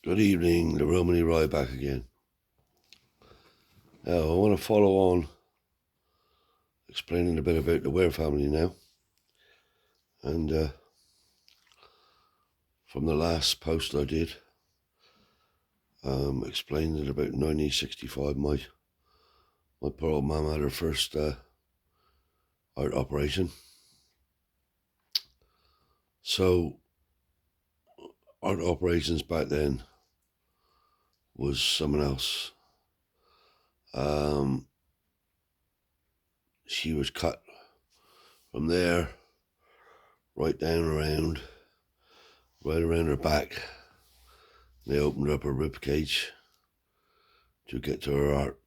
Good evening, the Romany Rye back again. Now, I want to follow on explaining a bit about the Ware family now. And from the last post I did, explaining about 1965, my poor old mum had her first heart operation. So, heart operations back then was someone else. She was cut from there right down around, right around her back. They opened up her rib cage to get to her heart.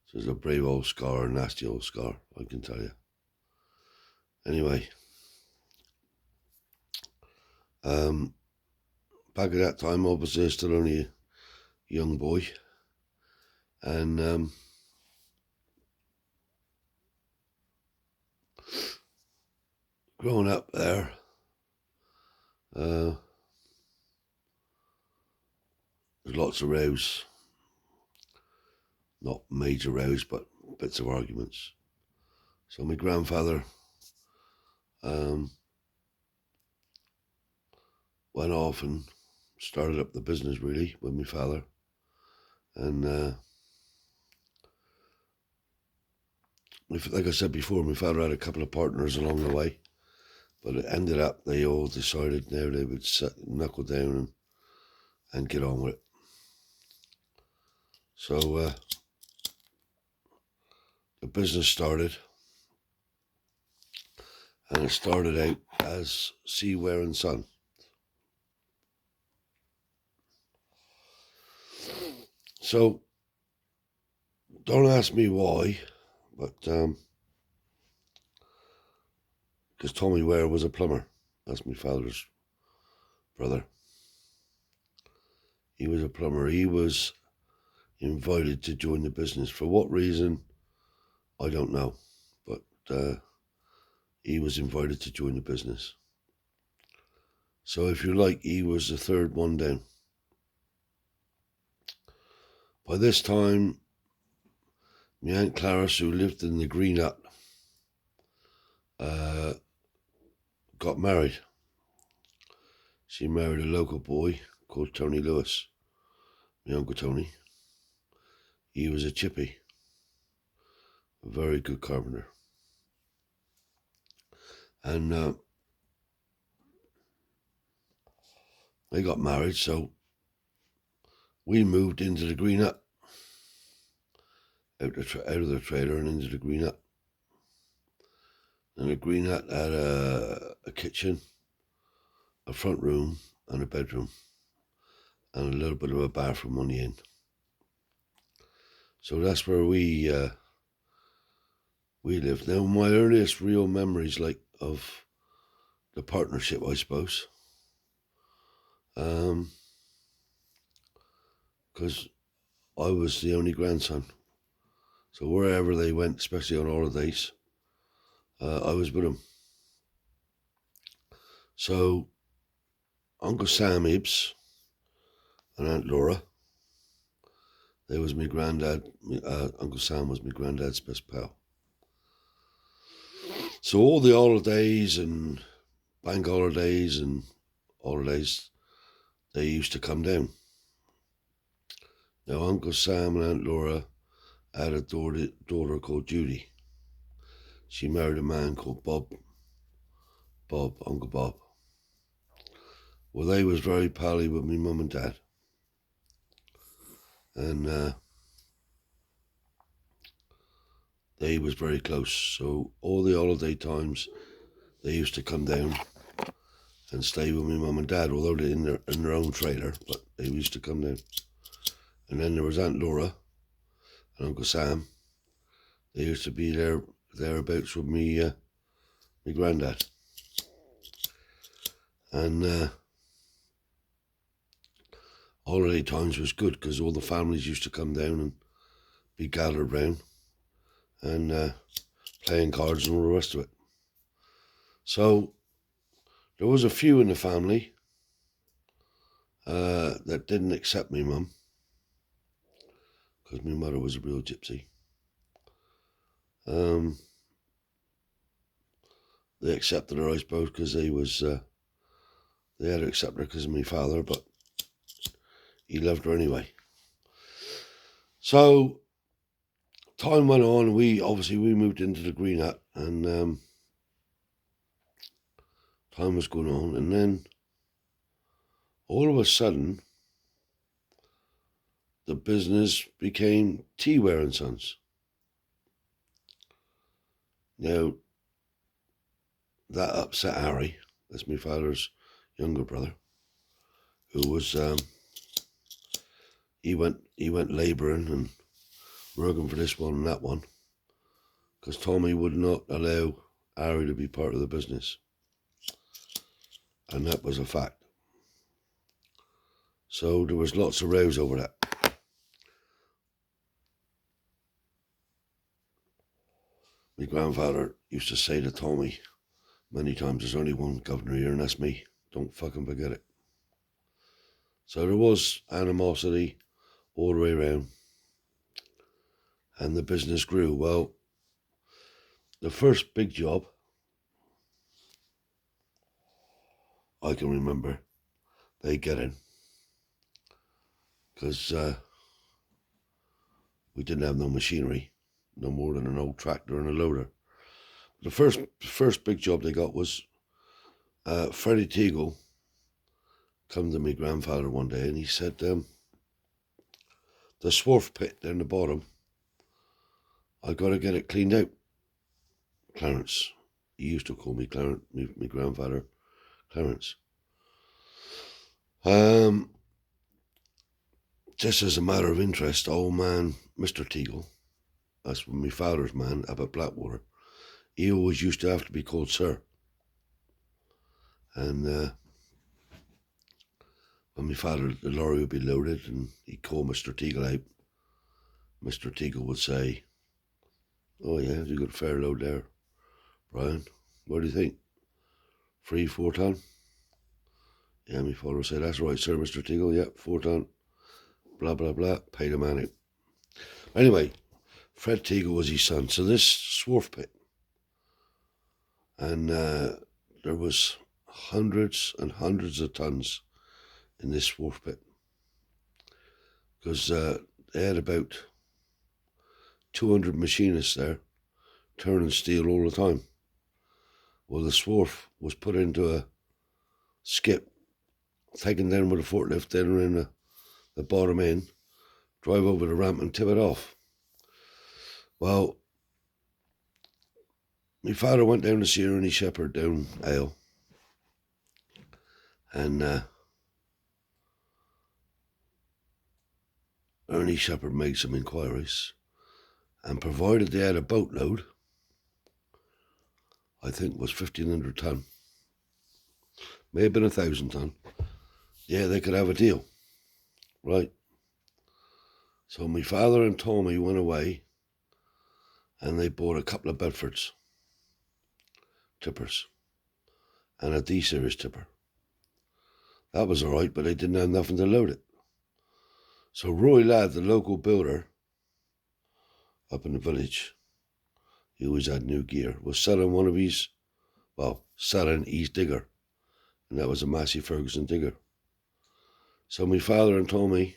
So it's a brave old scar, a nasty old scar, I can tell you. Anyway, back at that time, obviously, I was still only a young boy. And growing up there, there's lots of rows. Not major rows, but bits of arguments. So my grandfather went off and started up the business, really, with my father. And like I said before, my father had a couple of partners along the way. But it ended up, they all decided now they would knuckle down and get on with it. So the business started. And it started out as C. Ware and Son. So, don't ask me why, but because Tommy Ware was a plumber. That's my father's brother. He was a plumber. He was invited to join the business. For what reason, I don't know. But he was invited to join the business. So if you like, he was the third one down. By this time, my Aunt Clarice, who lived in the Green Hut, got married. She married a local boy called Tony Lewis, my Uncle Tony. He was a chippy, a very good carpenter. And they got married, so we moved into the Green Hut, out of the trailer and into the Green Hut. And the Green Hut had a kitchen, a front room, and a bedroom, and a little bit of a bathroom on the end. So that's where we lived. Now, my earliest real memories, like, of the partnership, I suppose, because I was the only grandson. So wherever they went, especially on holidays, I was with them. So Uncle Sam Ibs and Aunt Laura, they was my granddad. Uncle Sam was my granddad's best pal. So all the holidays and bank holidays and holidays, they used to come down. Now, Uncle Sam and Aunt Laura had a daughter called Judy. She married a man called Bob, Uncle Bob. Well, they was very pally with me mum and dad. And they was very close. So all the holiday times, they used to come down and stay with me mum and dad, although they're in their own trailer, but they used to come down. And then there was Aunt Laura and Uncle Sam. They used to be thereabouts with me, my granddad. And holiday times was good because all the families used to come down and be gathered round and playing cards and all the rest of it. So there was a few in the family. that didn't accept me mum, because my mother was a real gypsy. They accepted her, I suppose, because they had to accept her because of my father, but he loved her anyway. So time went on. We moved into the Green Hut, and time was going on, and then all of a sudden the business became Teaware and Sons. Now that upset Harry. That's my father's younger brother, who was he went labouring and working for this one and that one, because Tommy would not allow Harry to be part of the business, and that was a fact. So there was lots of rows over that. My grandfather used to say to Tommy many times, "There's only one governor here, and that's me. Don't fucking forget it." So there was animosity all the way around, and the business grew. Well, the first big job I can remember they get in, because we didn't have no machinery, no more than an old tractor and a loader. The first big job they got was Freddie Teagle come to my grandfather one day, and he said, the swarf pit down the bottom, I got to get it cleaned out. Clarence, he used to call me Clarence, my grandfather, Clarence. Just as a matter of interest, old man, Mr. Teagle, that's my father's man up at Blackwater, he always used to have to be called sir. And when my father, the lorry would be loaded and he'd call Mr. Teagle out, Mr. Teagle would say, "Oh yeah, you got a fair load there, Brian. What do you think? 3-4 ton?" Yeah, my father would say, "That's right, sir, Mr. Teagle. Yeah, 4 ton. Blah, blah, blah." Paid the man out. Anyway, Fred Teagle was his son. So this swarf pit, and there was hundreds and hundreds of tons in this swarf pit, because they had about 200 machinists there turning steel all the time. Well, the swarf was put into a skip, taken down with a forklift down around the bottom end, drive over the ramp and tip it off. Well, my father went down to see Ernie Shepherd down Ale, and Ernie Shepherd made some inquiries, and provided they had a boatload, I think it was 1,500 ton, may have been 1,000 ton, yeah, they could have a deal, right? So my father and Tommy went away, and they bought a couple of Bedfords tippers and a D-series tipper. That was all right, but they didn't have nothing to load it. So Roy Ladd, the local builder up in the village, he always had new gear, was selling selling his digger, and that was a Massey Ferguson digger. So my father and Tommy,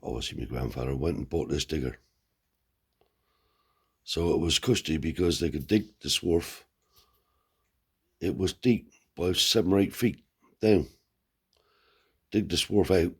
obviously my grandfather, went and bought this digger. So it was cushy because they could dig the swarf. It was deep, by 7 or 8 feet down. Dig the swarf out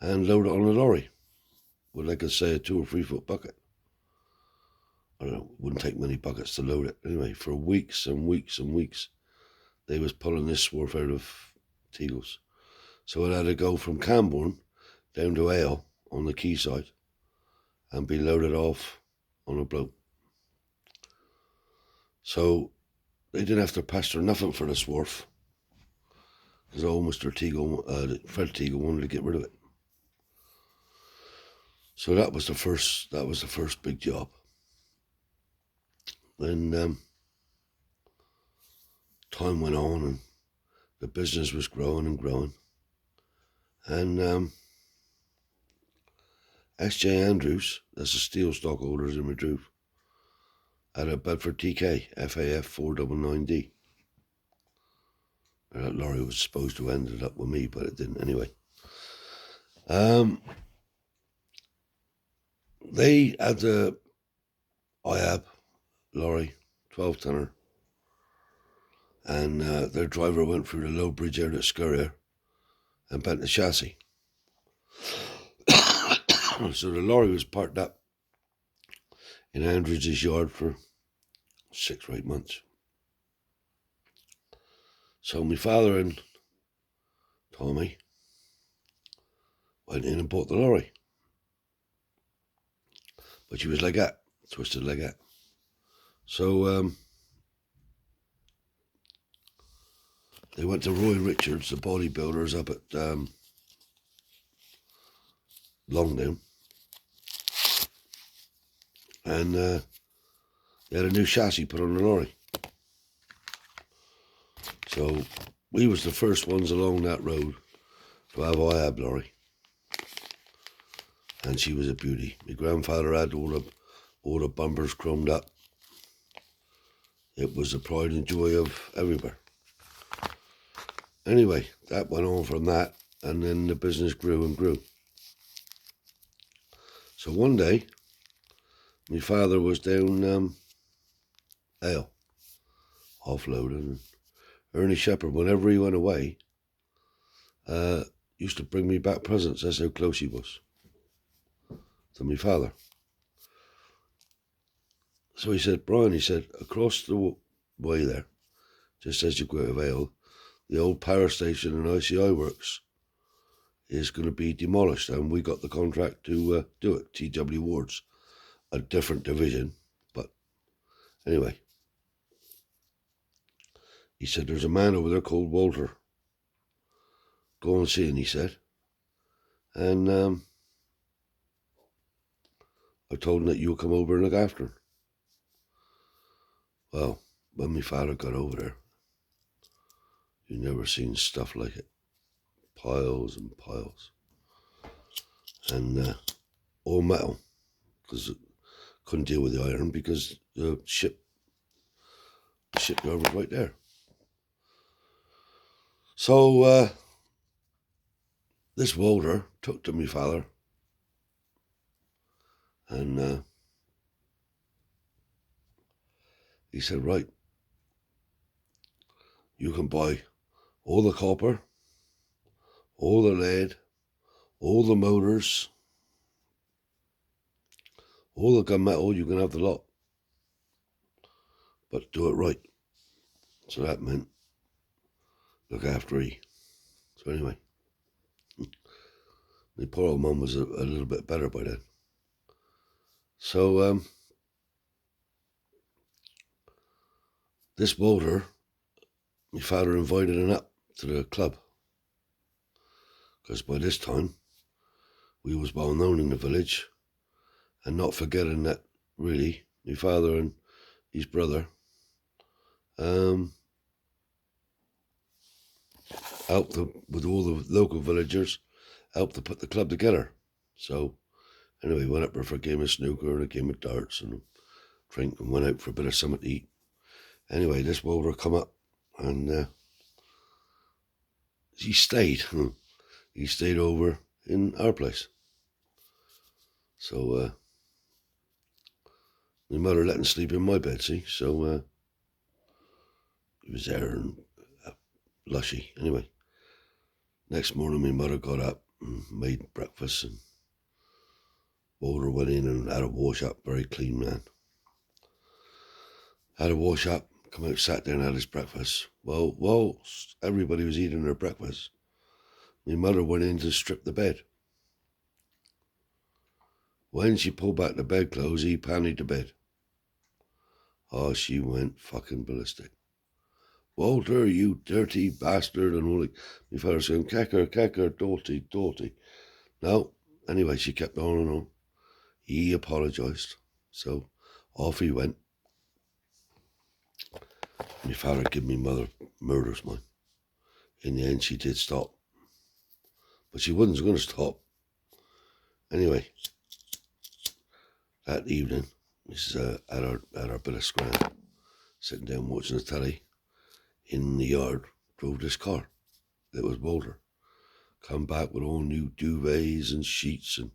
and load it on a lorry with, like I say, a 2 or 3 foot bucket. I don't know, it wouldn't take many buckets to load it. Anyway, for weeks and weeks and weeks, they was pulling this swarf out of Teagles. So it had to go from Camborne down to Ale on the quayside and be loaded off on a boat. So they didn't have to pester nothing for the swarf, because old Mr. Teagle, Fred Teagle, wanted to get rid of it. So that was the first big job. Then time went on, and the business was growing and growing. And S.J. Andrews, that's the steel stockholders in Madrid, had a Bedford TK, FAF 499D. That lorry was supposed to have ended up with me, but it didn't anyway. They had the IAB lorry, 12-tonner, and their driver went through the low bridge out at Scurrier and bent the chassis. So the lorry was parked up in Andrews' yard for 6 or 8 months. So my father and Tommy went in and bought the lorry. But she was like that, twisted like that. So they went to Roy Richards, the bodybuilders up at Longdown, and they had a new chassis put on the lorry. So we was the first ones along that road to have IAB lorry, and she was a beauty. My grandfather had all the bumpers chromed up. It was the pride and joy of everywhere. Anyway, that went on from that, and then the business grew and grew. So one day, my father was down Ale, offloading, and Ernie Shepherd, whenever he went away, used to bring me back presents. That's how close he was to my father. So he said, Brian, he said, across the way there, just as you go out of Ale, the old power station and ICI works is going to be demolished, and we got the contract to do it. T.W. Ward's a different division, but anyway. He said, there's a man over there called Walter. Go and see him, he said. And I told him that you'll come over and look after him. Well, when my father got over there, you never seen stuff like it. Piles and piles. And all metal, because it couldn't deal with the iron because the shipyard was right there. So this Walter took to me father, and he said, right, you can buy all the copper, all the lead, all the motors, all the gunmetal, you can have the lot. But do it right. So that meant look after he. So anyway, my poor old mum was a little bit better by then. So this Walter, my father invited him up to the club, because by this time we was well known in the village, and not forgetting that really my father and his brother helped with all the local villagers, helped to put the club together. So anyway, went up there for a game of snooker and a game of darts and a drink, and went out for a bit of something to eat. Anyway, this Walter come up, and he stayed. He stayed over in our place. So my mother let him sleep in my bed, see? So he was there and lushy. Anyway, next morning my mother got up and made breakfast, and Walter went in and had a wash up, very clean man. Had a wash up, come out, sat down, had his breakfast. Well, whilst everybody was eating their breakfast, my mother went in to strip the bed. When she pulled back the bedclothes, he pannied the bed. Oh, she went fucking ballistic. Walter, you dirty bastard, and all. My father saying, Kecker, daughty. No, anyway, she kept on and on. He apologised, so off he went. My father gave me mother murders, man. in the end she did stop. But she wasn't going to stop. Anyway, that evening, we was at our bit of scran, sitting down watching the telly. In the yard, drove this car. It was Boulder. Come back with all new duvets and sheets and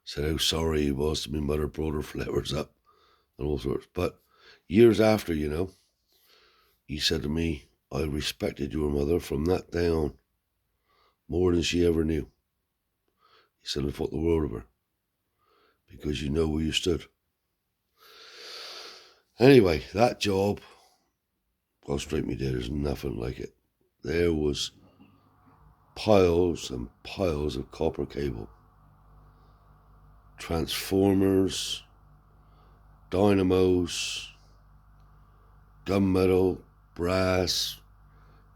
said how sorry he was to me mother, brought her flowers up and all sorts. But years after, you know, he said to me, I respected your mother from that day on more than she ever knew. He said, I thought the world of her because you know where you stood. Anyway, that job, God straight me dead, there's nothing like it. There was piles and piles of copper cable, transformers, dynamos, gunmetal, brass,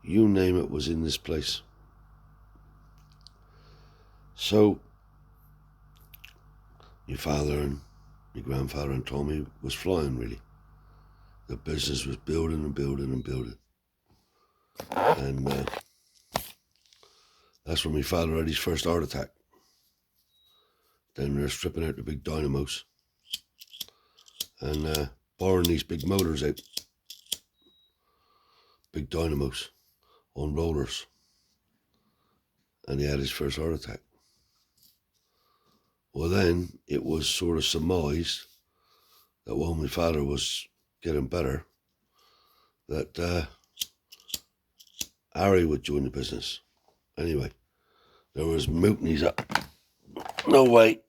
you name it was in this place. So, my father and my grandfather and Tommy was flying really. The business was building and building and building. And that's when my father had his first heart attack. Then they're stripping out the big dynamos and boring these big motors out. Big dynamos on rollers. And he had his first heart attack. Well, then it was sort of surmised that while my father was getting better, that Harry would join the business. Anyway, there was mutinies up. No way.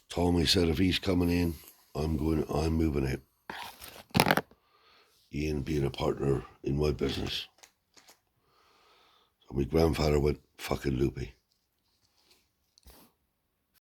Tommy said if he's coming in, I'm moving out. Ian being a partner in my business. So my grandfather went fucking loopy.